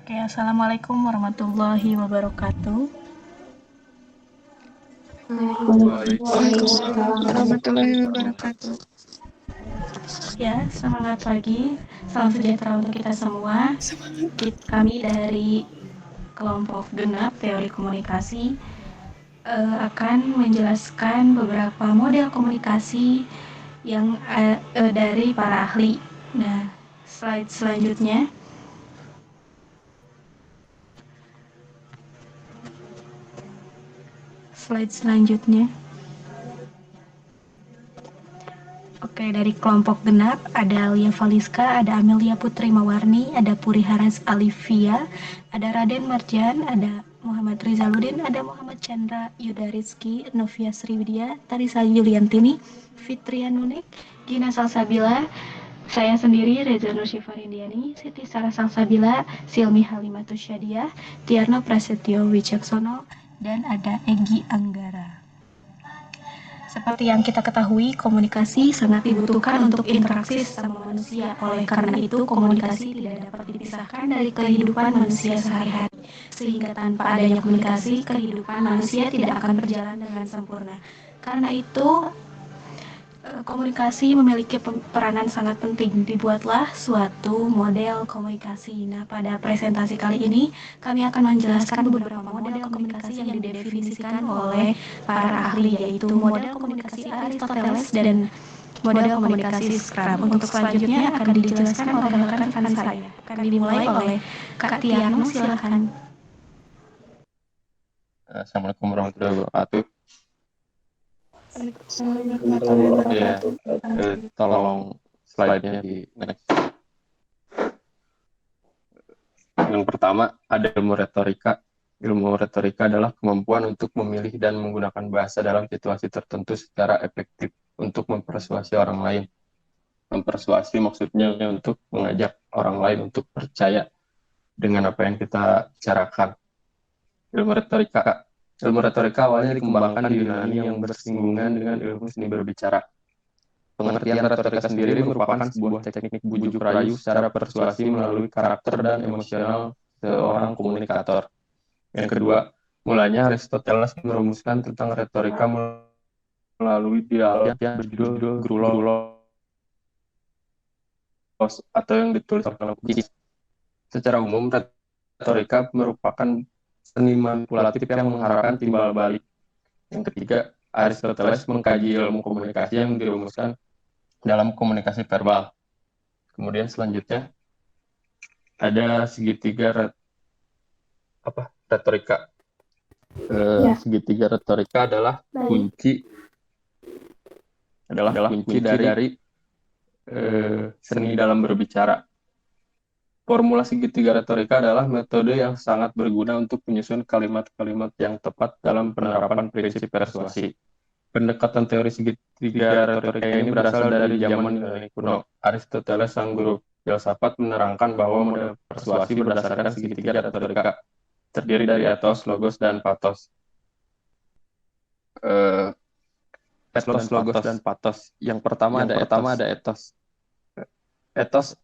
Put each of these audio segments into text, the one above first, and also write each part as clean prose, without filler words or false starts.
Oke, assalamualaikum warahmatullahi wabarakatuh. Waalaikumsalam Waalaikumsalam. warahmatullahi wabarakatuh. Ya, semangat pagi, salam sejahtera untuk kita semua. Kami dari kelompok genap teori komunikasi akan menjelaskan beberapa model komunikasi yang dari para ahli. Nah, slide selanjutnya. Slide selanjutnya. Oke, dari kelompok genap ada Lia Valiska, ada Amelia Putri Mawarni, ada Puri Haras Alivia, ada Raden Marjan, ada Muhammad Rizaludin, ada Muhammad Chandra Yuda Rizky, Novia Sriwidia, Tarisa Yuliantini, Fitria Nunik, Gina Salsabila, saya sendiri Reza Nur Syifarindiani, Siti Sarah Salsabila, Silmi Halimatus Syadiah, Tiarno Prasetyo Wicaksono, dan ada Egi Anggara. Seperti yang kita ketahui, komunikasi sangat dibutuhkan untuk interaksi sesama manusia. Oleh karena itu, komunikasi tidak dapat dipisahkan dari kehidupan manusia sehari-hari. Sehingga tanpa adanya komunikasi, kehidupan manusia tidak akan berjalan dengan sempurna. Karena itu, komunikasi memiliki peranan sangat penting. Dibuatlah suatu model komunikasi. Nah, pada presentasi kali ini kami akan menjelaskan beberapa model komunikasi yang didefinisikan oleh para ahli, yaitu model komunikasi Aristoteles dan model komunikasi Scrum. Untuk selanjutnya akan dijelaskan oleh rekan-rekan saya. Akan dimulai oleh Kak Tiano, silakan. Assalamualaikum warahmatullahi wabarakatuh. Waalaikumsalam warahmatullahi Ya, wabarakatuh. tolong slide-nya di next. Yang pertama ada ilmu retorika. Ilmu retorika adalah kemampuan untuk memilih dan menggunakan bahasa dalam situasi tertentu secara efektif untuk mempersuasi orang lain. Mempersuasi maksudnya untuk mengajak orang lain untuk percaya dengan apa yang kita bicarakan. Ilmu retorika. Ilmu retorika awalnya dikembangkan di Yunani yang bersinggungan dengan ilmu seni berbicara. Pengertian retorika sendiri merupakan sebuah teknik bujuk rayu secara persuasi melalui karakter dan emosional seorang komunikator. Yang kedua, mulanya Aristoteles merumuskan tentang retorika melalui dialog yang berjudul Grulos atau yang ditulis oleh Socrates. Secara umum, retorika merupakan seni manipulatif yang mengharapkan timbal balik. Yang ketiga, Aristoteles mengkaji ilmu komunikasi yang dirumuskan dalam komunikasi verbal. Kemudian selanjutnya ada segitiga retorika. Segitiga retorika adalah kunci dari seni dalam berbicara. Formula segitiga retorika adalah metode yang sangat berguna untuk menyusun kalimat-kalimat yang tepat dalam penerapan prinsip persuasi. Pendekatan teori segitiga retorika ini berasal dari zaman Yunani kuno. Aristoteles, sang guru filsafat, menerangkan bahwa model persuasi berdasarkan segitiga retorika terdiri dari etos, logos, dan patos. Etos, logos, dan patos. Yang pertama ada etos. Etos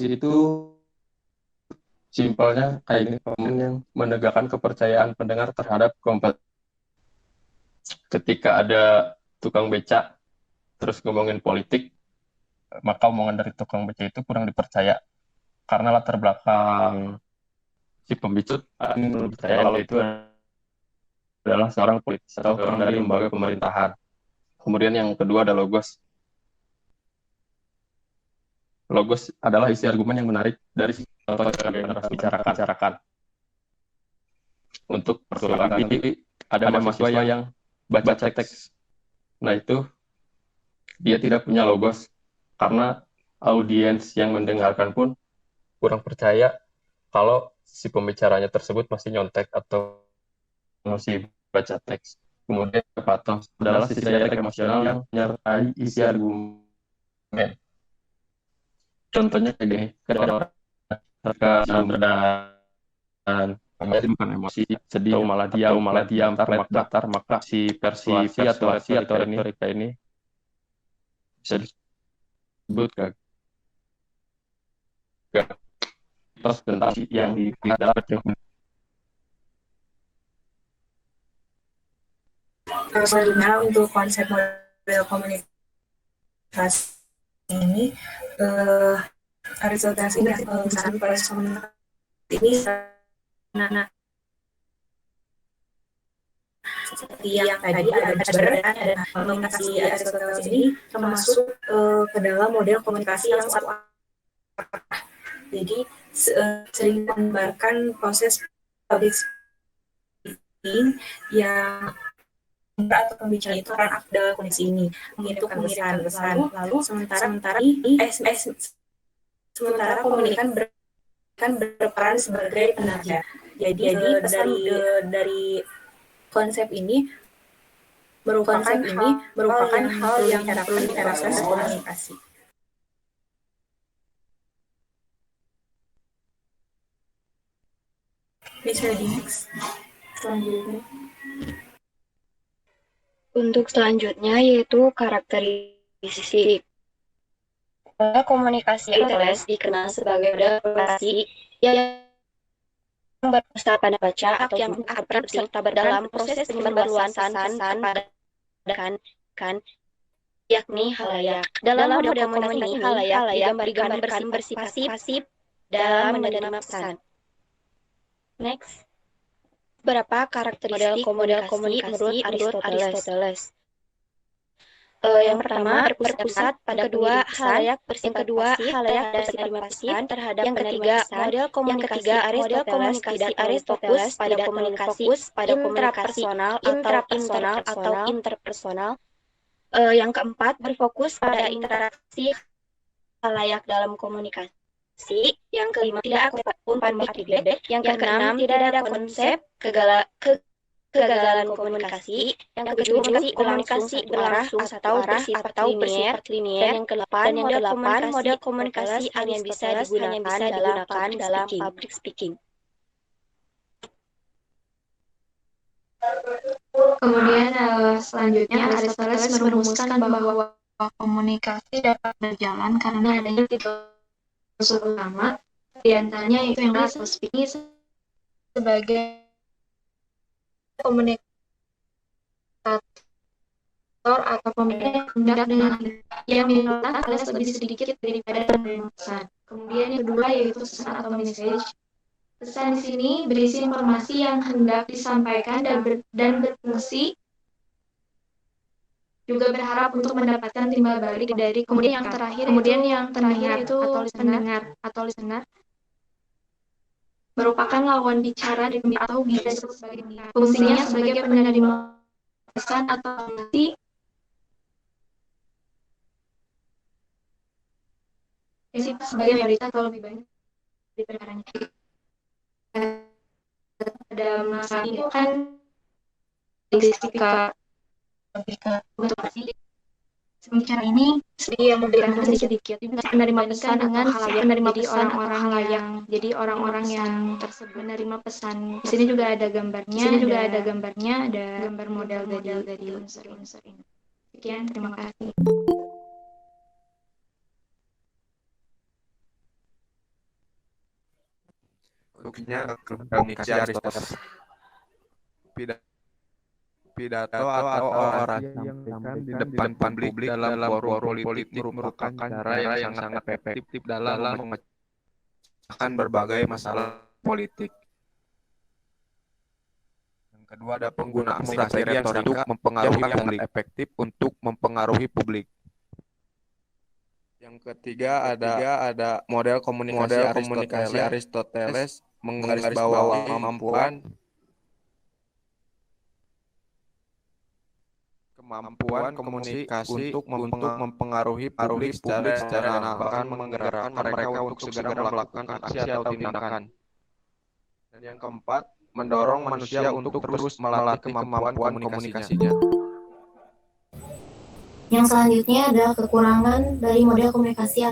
itu simpelnya kayak gini, yang menegakkan kepercayaan pendengar terhadap kompeten. Ketika ada tukang beca terus ngomongin politik, maka omongan dari tukang beca itu kurang dipercaya karena latar belakang si pembicut ingin percaya kalau itu adalah seorang politisi atau orang dari lembaga pemerintahan. Kemudian yang kedua ada logos. Logos adalah isi argumen yang menarik dari contoh yang harus bicarakan. Untuk persoalan nanti ada mahasiswa yang baca teks. Nah itu dia tidak punya logos karena audiens yang mendengarkan pun kurang percaya kalau si pembicaranya tersebut masih nyontek atau masih baca teks. Kemudian patos adalah sisi daya emosional yang menyertai isi argumen. Contohnya kayak gini, ketika orang dan itu bukan emosi, sedih, atau malah diam, datar, maka si persuasi atau retorika ini bisa disebut gagah. terus tentang yang dipilih dalam dokumen. Selanjutnya untuk konsep model komunikasi ini, Aristoteles ini misalkan proses komunikasi ini seperti yang tadi ada komunikasi Aristoteles ini termasuk ke dalam model komunikasi yang suatu. Jadi sering menggambarkan proses public speaking yang atau pembicaraan itu akan dalam koneksi ini mengirimkan pesan. Lalu sementara komunikan berperan sebagai penaja. Jadi dari konsep ini merupakan hal yang perlu diterapkan dalam komunikasi. Bisa di next selanjutnya. Untuk selanjutnya yaitu karakteristik. Model komunikasi Aristoteles dikenal sebagai model komunikasi yang berpusat pada baca atau yang berperan serta dalam proses penyebaran pesan kepada yakni halayak. Dalam model komunikasi ini, halayak digambarkan bersifat pasif dalam menerima pesan. Next. Beberapa karakteristik model komunikasi menurut Aristoteles. Yang pertama, berpusat pada kedua halayak bersifat pasif terhadap yang ketiga model komunikasi Aristoteles pada komunikasi intrapersonal atau interpersonal. Yang keempat, berfokus pada interaksi halayak dalam komunikasi. Yang kelima, tidak umpan balik. Yang keenam, tidak ada konsep kegagalan komunikasi. Yang ketujuh, komunikasi berlangsung atau bersifat linear. Dan yang kedelapan, model komunikasi hanya bisa digunakan dalam public speaking. Kemudian selanjutnya Aristoteles merumuskan bahwa komunikasi dapat berjalan karena adanya tiga unsur utama, di antaranya itu yang disebut speaking sebagai komunikator atau pemimpin hendak dengan yang minta alias lebih sedikit daripada penerima pesan. Kemudian yang kedua yaitu pesan atau message. Pesan di sini berisi informasi yang hendak disampaikan dan berfungsi juga berharap untuk mendapatkan timbal balik dari kemudian yang terakhir itu pendengar atau listener merupakan lawan bicara atau bisa disebut sebagai fungsinya sebagai penerima pesan atau informasi sebagai berita atau lebih banyak di perkaranya. Pada masa itu kan untuk cara ini yang memberikan sedikit menerima pesan dengan penerima pesan jadi orang-orang yang tersebut menerima pesan. Di sini juga ada gambarnya, ada gambar model dari unsur-unsur ini. Sekian, terima kasih. Berikutnya komunikasi Aristoteles. Pidato atau orasi yang disampaikan di depan publik dalam forum politik merupakan cara yang sangat efektif dalam memecahkan berbagai masalah politik. Yang kedua ada penggunaan strategi retorik yang efektif untuk mempengaruhi publik. Yang ketiga ada model komunikasi Aristoteles menggarisbawahi kemampuan komunikasi untuk mempengaruhi publik secara bahkan menggerakkan mereka untuk segera melakukan aksi atau tindakan. Dan yang keempat, mendorong manusia untuk terus melatih kemampuan komunikasinya. Yang selanjutnya adalah kekurangan dari model komunikasi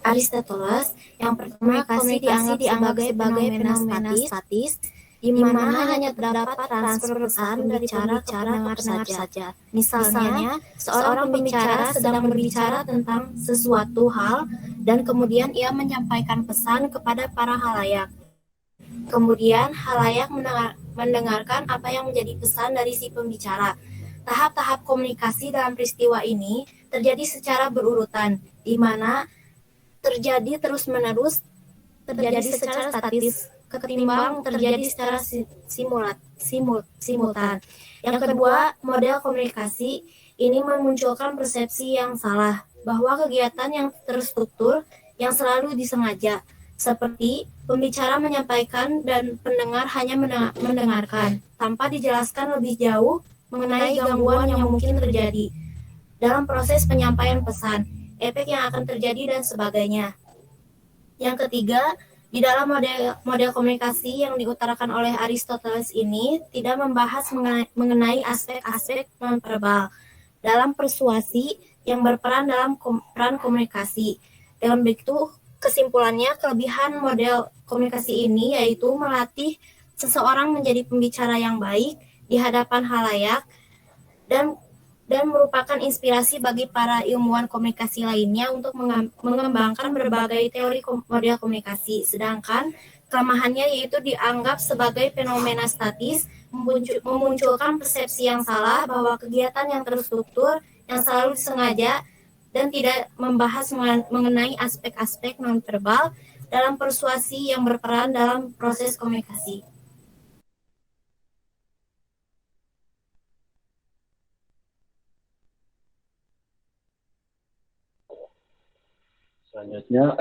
Aristoteles. Yang pertama, komunikasi dianggap sebagai fenomena statis, di mana hanya terdapat transfer pesan dari pembicara ke pendengar saja. Misalnya, seorang pembicara sedang berbicara tentang sesuatu hal dan kemudian ia menyampaikan pesan kepada para halayak. Kemudian halayak mendengarkan apa yang menjadi pesan dari si pembicara. Tahap-tahap komunikasi dalam peristiwa ini terjadi secara berurutan, di mana terjadi terus-menerus, terjadi secara statis, ketimbang terjadi secara simultan. Yang kedua, model komunikasi ini memunculkan persepsi yang salah, bahwa kegiatan yang terstruktur yang selalu disengaja, seperti pembicara menyampaikan dan pendengar hanya mendengarkan, tanpa dijelaskan lebih jauh mengenai gangguan yang mungkin terjadi dalam proses penyampaian pesan, efek yang akan terjadi, dan sebagainya. Yang ketiga, di dalam model komunikasi yang diutarakan oleh Aristoteles ini tidak membahas mengenai aspek-aspek nonverbal dalam persuasi yang berperan dalam peran komunikasi. Dengan begitu, kesimpulannya, kelebihan model komunikasi ini yaitu melatih seseorang menjadi pembicara yang baik di hadapan halayak dan merupakan inspirasi bagi para ilmuwan komunikasi lainnya untuk mengembangkan berbagai teori model komunikasi. Sedangkan kelemahannya yaitu dianggap sebagai fenomena statis, memunculkan persepsi yang salah bahwa kegiatan yang terstruktur, yang selalu disengaja, dan tidak membahas mengenai aspek-aspek nonverbal dalam persuasi yang berperan dalam proses komunikasi. Selanjutnya,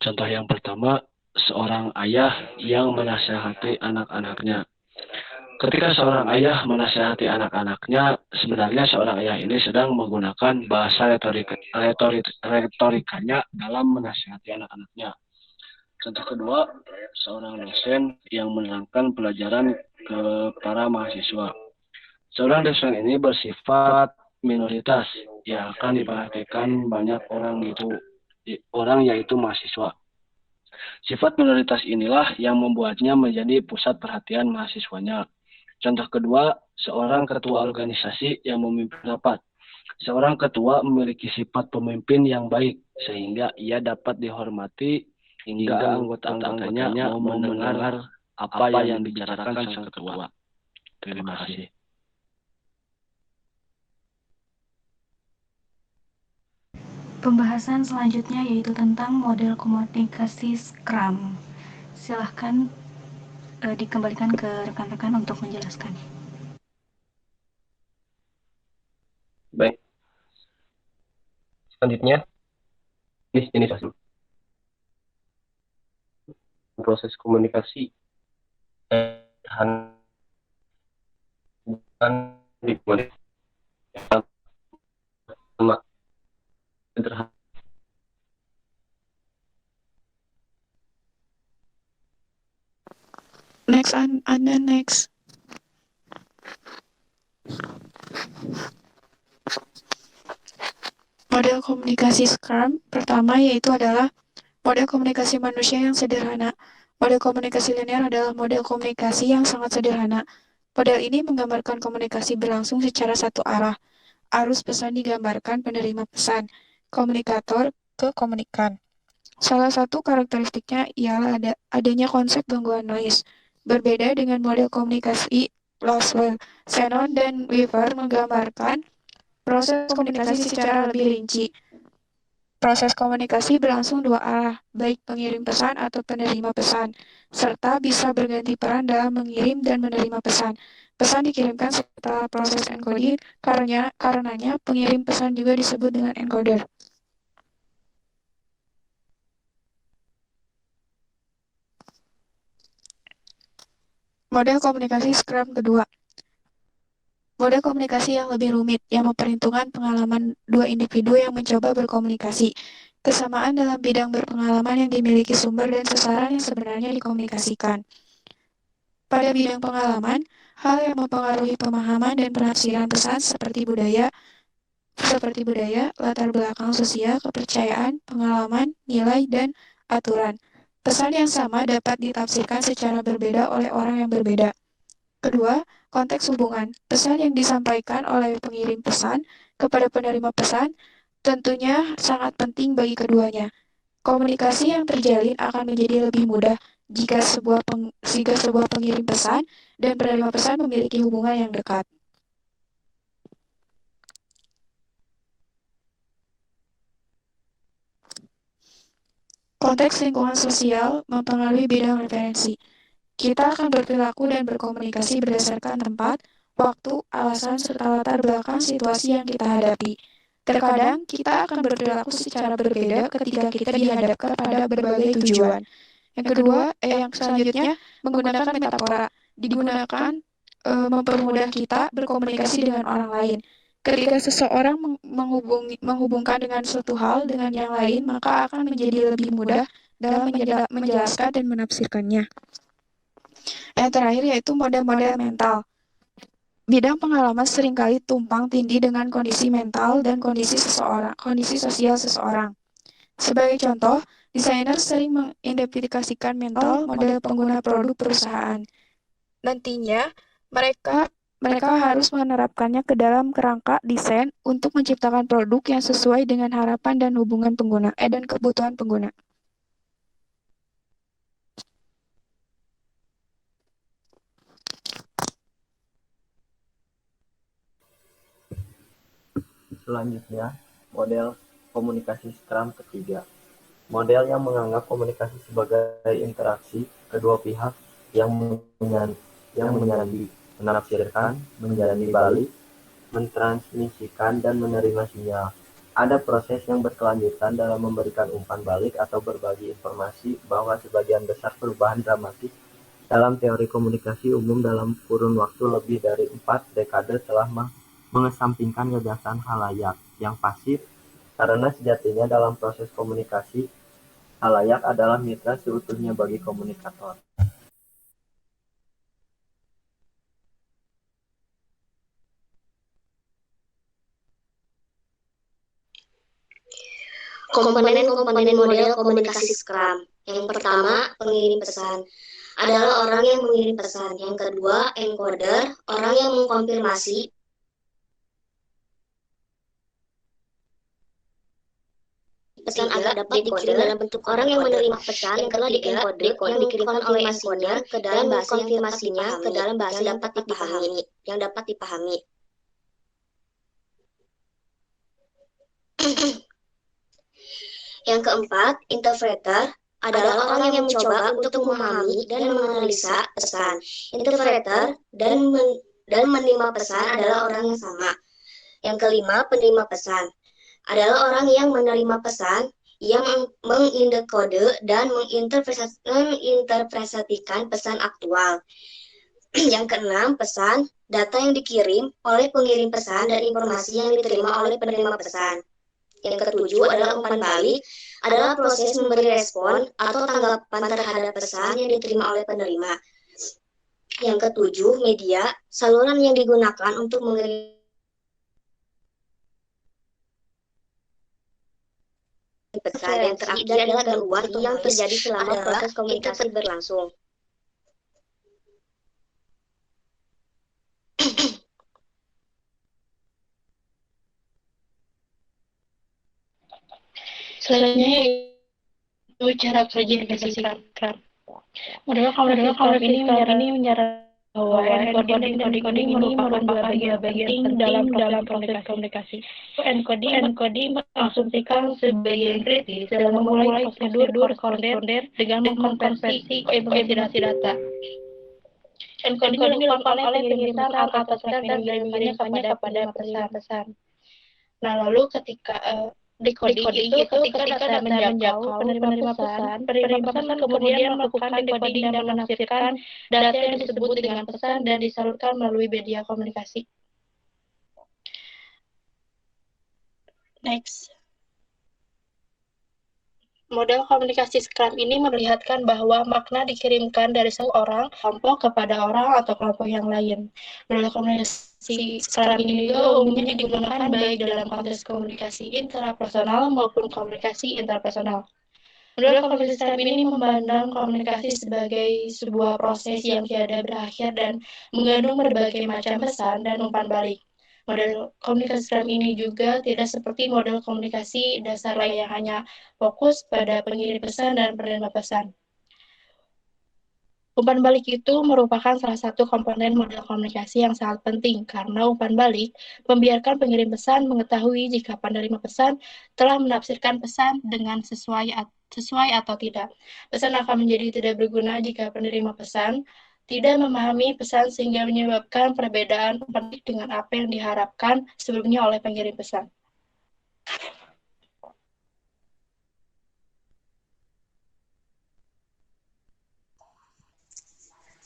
contoh yang pertama, seorang ayah yang menasihati anak-anaknya. Ketika seorang ayah menasihati anak-anaknya, sebenarnya seorang ayah ini sedang menggunakan bahasa retorikanya dalam menasihati anak-anaknya. Contoh kedua, seorang dosen yang menerangkan pelajaran ke para mahasiswa. Seorang dosen ini bersifat minoritas yang akan diperhatikan banyak orang yaitu mahasiswa. Sifat minoritas inilah yang membuatnya menjadi pusat perhatian mahasiswanya. Contoh kedua, seorang ketua organisasi yang memimpin rapat. Seorang ketua memiliki sifat pemimpin yang baik sehingga ia dapat dihormati hingga anggota-anggotanya mau mendengar apa yang dibicarakan sang ketua. Terima kasih. Pembahasan selanjutnya yaitu tentang model komunikasi Scrum. Silahkan dikembalikan ke rekan-rekan untuk menjelaskan. Baik. Selanjutnya, ini proses komunikasi dan Next, Anda next. Model komunikasi Scrum pertama yaitu adalah model komunikasi manusia yang sederhana. Model komunikasi linear adalah model komunikasi yang sangat sederhana. Model ini menggambarkan komunikasi berlangsung secara satu arah. Arus pesan digambarkan penerima pesan, komunikator ke komunikan. Salah satu karakteristiknya ialah adanya konsep gangguan noise. Berbeda dengan model komunikasi Laswell, Shannon, dan Weaver menggambarkan proses komunikasi secara lebih rinci. Proses komunikasi berlangsung dua arah, baik pengirim pesan atau penerima pesan, serta bisa berganti peran dalam mengirim dan menerima pesan. Pesan dikirimkan setelah proses encoding, karenanya pengirim pesan juga disebut dengan encoder. Model komunikasi Scrum kedua. Model komunikasi yang lebih rumit, yang memperhitungkan pengalaman dua individu yang mencoba berkomunikasi. Kesamaan dalam bidang berpengalaman yang dimiliki sumber dan sasaran yang sebenarnya dikomunikasikan. Pada bidang pengalaman, hal yang mempengaruhi pemahaman dan penafsiran pesan seperti budaya, latar belakang sosial, kepercayaan, pengalaman, nilai, dan aturan. Pesan yang sama dapat ditafsirkan secara berbeda oleh orang yang berbeda. Kedua, konteks hubungan. Pesan yang disampaikan oleh pengirim pesan kepada penerima pesan tentunya sangat penting bagi keduanya. Komunikasi yang terjalin akan menjadi lebih mudah jika sebuah pengirim pesan dan penerima pesan memiliki hubungan yang dekat. Konteks lingkungan sosial mempengaruhi bidang referensi. Kita akan berperilaku dan berkomunikasi berdasarkan tempat, waktu, alasan, serta latar belakang situasi yang kita hadapi. Terkadang, kita akan berperilaku secara berbeda ketika kita dihadapkan pada berbagai tujuan. Yang selanjutnya, menggunakan metafora. Digunakan mempermudah kita berkomunikasi dengan orang lain. Ketika seseorang menghubungkan dengan suatu hal dengan yang lain, maka akan menjadi lebih mudah dalam menjelaskan dan menafsirkannya. Yang terakhir yaitu model-model mental. Bidang pengalaman seringkali tumpang tindih dengan kondisi mental dan kondisi sosial seseorang. Sebagai contoh, desainer sering mengidentifikasikan mental model pengguna produk perusahaan. Nantinya, mereka harus menerapkannya ke dalam kerangka desain untuk menciptakan produk yang sesuai dengan harapan dan hubungan pengguna dan kebutuhan pengguna. Selanjutnya, model komunikasi Scrum ketiga. Model yang menganggap komunikasi sebagai interaksi kedua pihak yang menjadi menafsirkan, menjalani balik, mentransmisikan, dan menerima sinyal. Ada proses yang berkelanjutan dalam memberikan umpan balik atau berbagi informasi bahwa sebagian besar perubahan dramatis dalam teori komunikasi umum dalam kurun waktu lebih dari 4 dekade telah mengesampingkan gagasan halayak yang pasif, karena sejatinya dalam proses komunikasi, halayak adalah mitra seutuhnya bagi komunikator. Komponen-komponen model komunikasi Scrum. Yang pertama, pengirim pesan adalah orang yang mengirim pesan. Yang kedua, encoder, orang yang mengkonfirmasi pesan agar dapat dikirim dalam bentuk orang yang menerima pesan. Yang telah di-encoder yang dikirimkan oleh encoder ke dalam bahasa konfirmasinya ke dalam bahasa yang dapat dipahami. Yang keempat, interpreter adalah orang yang mencoba untuk memahami dan menganalisa pesan. Interpreter dan menerima pesan adalah orang yang sama. Yang kelima, penerima pesan adalah orang yang menerima pesan, yang mengindekode dan menginterpretasikan pesan aktual. Yang keenam, pesan, data yang dikirim oleh pengirim pesan dan informasi yang diterima oleh penerima pesan. Yang ketujuh adalah umpan balik, adalah proses memberi respon atau tanggapan terhadap pesan yang diterima oleh penerima. Yang ketujuh, media, saluran yang digunakan untuk mengirim pesan. Yang terakhir adalah keluar yang terjadi selama proses komunikasi berlangsung. Selanjutnya itu cara kerja indikasi Scrum. Model komunikasi Scrum ini menyarankan bahwa encoding dan decoding merupakan dua bagian penting dalam proses komunikasi. Encoding mengasumsikan sebagian kritis dalam memulai prosedur koresponder dengan mengkonversi informasi data. Encoding dilakukan oleh pengirim pesan atau pesan dan mengirimkannya kepada pesan. Nah, lalu ketika decoding itu ketika data menjangkau penerima pesan kemudian melakukan decoding dan menafsirkan data yang disebut dengan pesan dan disalurkan melalui media komunikasi. Next. Model komunikasi Scrum ini memperlihatkan bahwa makna dikirimkan dari satu orang, kelompok kepada orang atau kelompok yang lain. Model komunikasi Scrum ini juga umumnya digunakan baik dalam konteks komunikasi intrapersonal maupun komunikasi interpersonal. Model komunikasi Scrum ini memandang komunikasi sebagai sebuah proses yang tiada berakhir dan mengandung berbagai macam pesan dan umpan balik. Model komunikasi Scrum ini juga tidak seperti model komunikasi dasar lain yang hanya fokus pada pengirim pesan dan penerima pesan. Umpan balik itu merupakan salah satu komponen model komunikasi yang sangat penting karena umpan balik membiarkan pengirim pesan mengetahui jika penerima pesan telah menafsirkan pesan dengan sesuai atau tidak. Pesan akan menjadi tidak berguna jika penerima pesan tidak memahami pesan sehingga menyebabkan perbedaan umpan balik dengan apa yang diharapkan sebelumnya oleh pengirim pesan.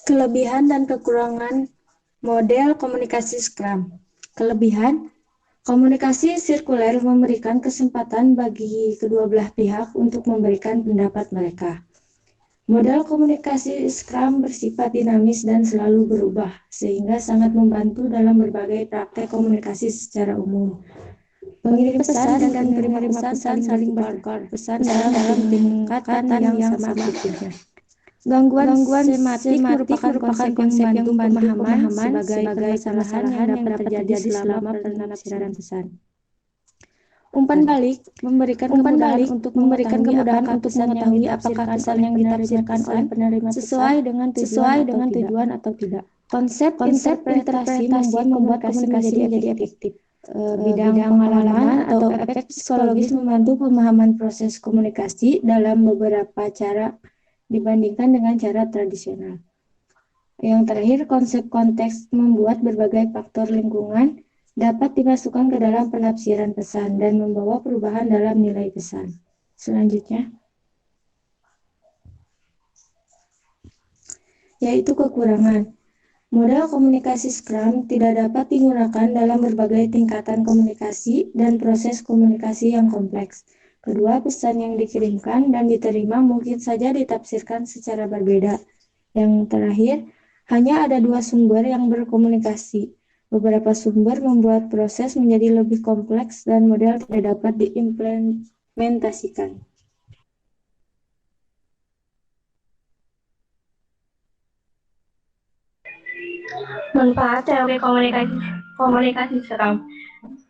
Kelebihan dan kekurangan model komunikasi Scrum. Kelebihan, komunikasi sirkuler memberikan kesempatan bagi kedua belah pihak untuk memberikan pendapat mereka. Model komunikasi Scrum bersifat dinamis dan selalu berubah, sehingga sangat membantu dalam berbagai praktek komunikasi secara umum. Pengirim pesan dan penerima pesan saling bertukar pesan dalam tingkatan yang sama aktifnya. Gangguan sematik merupakan konsep yang membantu pemahaman sebagai permasalahan yang dapat terjadi selama penafsiran pesan. Umpan balik memberikan kemudahan untuk mengetahui apakah pesan yang ditafsirkan oleh penerima sesuai dengan tujuan atau tidak. Konsep interpretasi membuat komunikasi menjadi efektif. Bidang pengalaman atau efek psikologis membantu pemahaman proses komunikasi dalam beberapa cara dibandingkan dengan cara tradisional. Yang terakhir, konsep konteks membuat berbagai faktor lingkungan dapat dimasukkan ke dalam penafsiran pesan dan membawa perubahan dalam nilai pesan. Selanjutnya, yaitu kekurangan. Model komunikasi Scrum tidak dapat digunakan dalam berbagai tingkatan komunikasi dan proses komunikasi yang kompleks. Kedua, pesan yang dikirimkan dan diterima mungkin saja ditafsirkan secara berbeda. Yang terakhir, hanya ada dua sumber yang berkomunikasi. Beberapa sumber membuat proses menjadi lebih kompleks dan model tidak dapat diimplementasikan. Manfaat teori komunikasi Scrum.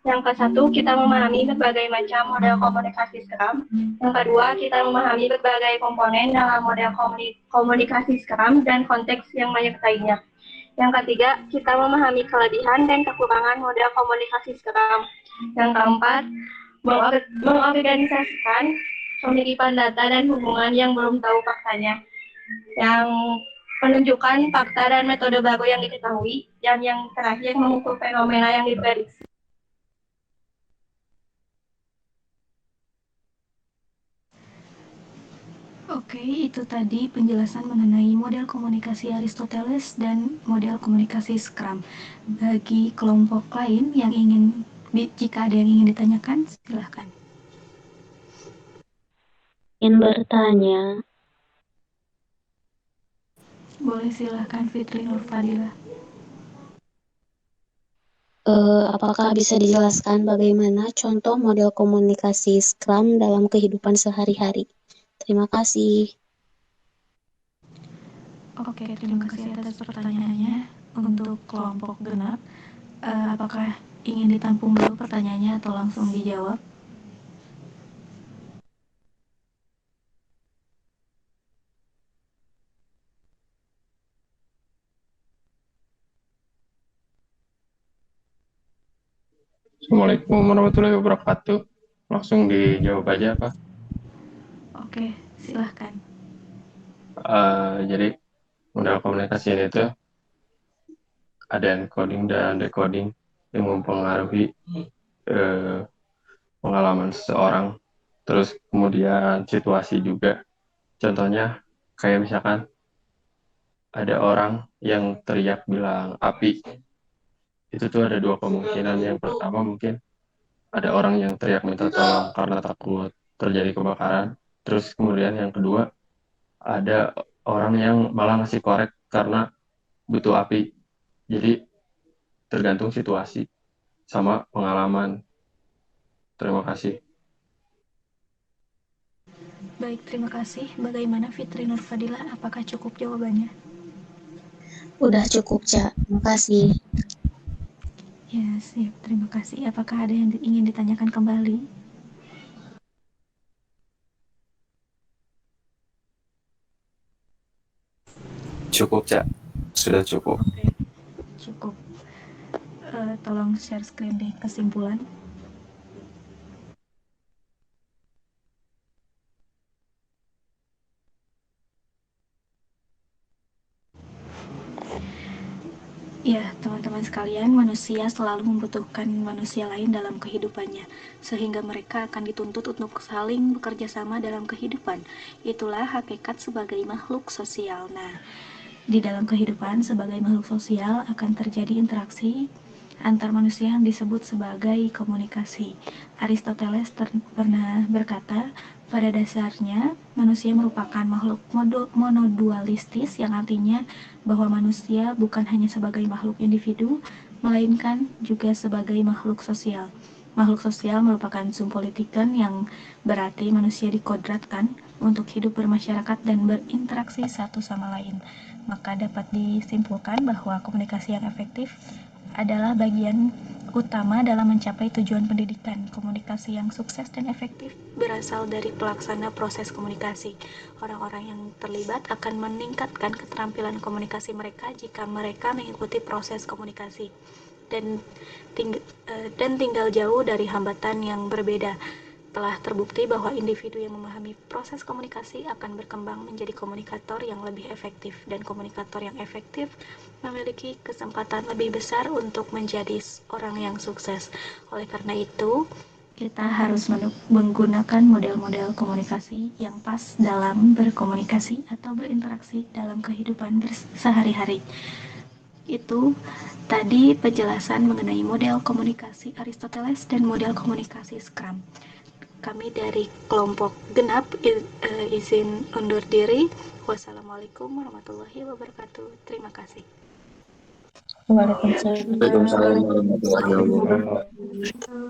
Yang ke satu, kita memahami berbagai macam model komunikasi Scrum. Yang kedua, kita memahami berbagai komponen dalam model komunikasi Scrum dan konteks yang menyertainya. Yang ketiga, kita memahami kelebihan dan kekurangan model komunikasi Scrum. Yang keempat, mengorganisasikan pemilihan data dan hubungan yang belum tahu faktanya. Yang menunjukkan fakta dan metode baru yang diketahui. Dan yang terakhir, mengukur fenomena yang diprediksi. Oke, itu tadi penjelasan mengenai model komunikasi Aristoteles dan model komunikasi Scrum. Bagi kelompok lain yang jika ada yang ingin ditanyakan, silahkan. Ingin bertanya. Boleh, silahkan Fitri Nurfadila. Apakah bisa dijelaskan bagaimana contoh model komunikasi Scrum dalam kehidupan sehari-hari? Terima kasih. Oke, terima kasih atas pertanyaannya. Untuk kelompok genap, apakah ingin ditampung dulu pertanyaannya atau langsung dijawab? Assalamualaikum warahmatullahi wabarakatuh. Langsung dijawab aja, Pak. Oke, silahkan. Jadi model komunikasi ini tuh ada encoding dan decoding yang mempengaruhi pengalaman seseorang, terus kemudian situasi juga. Contohnya kayak misalkan ada orang yang teriak bilang api, itu tuh ada dua kemungkinan. Yang pertama mungkin ada orang yang teriak minta tolong karena takut terjadi kebakaran. Terus kemudian yang kedua, ada orang yang malah ngasih korek karena butuh api. Jadi tergantung situasi sama pengalaman. Terima kasih. Baik, terima kasih. Bagaimana Fitri Nurfadilah? Apakah cukup jawabannya? Udah cukup, Ca. Makasih. Ya, siap. Terima kasih. Apakah ada yang ingin ditanyakan kembali? Cukup, Cak. Sudah cukup. Oke, cukup. Tolong share screen di kesimpulan. Ya, teman-teman sekalian, manusia selalu membutuhkan manusia lain dalam kehidupannya, sehingga mereka akan dituntut untuk saling bekerja sama dalam kehidupan. Itulah hakikat sebagai makhluk sosial. Nah, di dalam kehidupan sebagai makhluk sosial akan terjadi interaksi antar manusia yang disebut sebagai komunikasi. Aristoteles pernah berkata, pada dasarnya manusia merupakan makhluk monodualistis, yang artinya bahwa manusia bukan hanya sebagai makhluk individu, melainkan juga sebagai makhluk sosial. Makhluk sosial merupakan sum politikan, yang berarti manusia dikodratkan untuk hidup bermasyarakat dan berinteraksi satu sama lain. Maka dapat disimpulkan bahwa komunikasi yang efektif adalah bagian utama dalam mencapai tujuan pendidikan. Komunikasi yang sukses dan efektif berasal dari pelaksana proses komunikasi. Orang-orang yang terlibat akan meningkatkan keterampilan komunikasi mereka jika mereka mengikuti proses komunikasi dan tinggal jauh dari hambatan yang berbeda. Telah terbukti bahwa individu yang memahami proses komunikasi akan berkembang menjadi komunikator yang lebih efektif, dan komunikator yang efektif memiliki kesempatan lebih besar untuk menjadi orang yang sukses. Oleh karena itu, kita harus menggunakan model-model komunikasi yang pas dalam berkomunikasi atau berinteraksi dalam kehidupan sehari-hari. Itu tadi penjelasan mengenai model komunikasi Aristoteles dan model komunikasi Scrum. Kami dari kelompok genap izin undur diri. Wassalamualaikum warahmatullahi wabarakatuh. Terima kasih. Waalaikumsalam. Waalaikumsalam warahmatullahi wabarakatuh.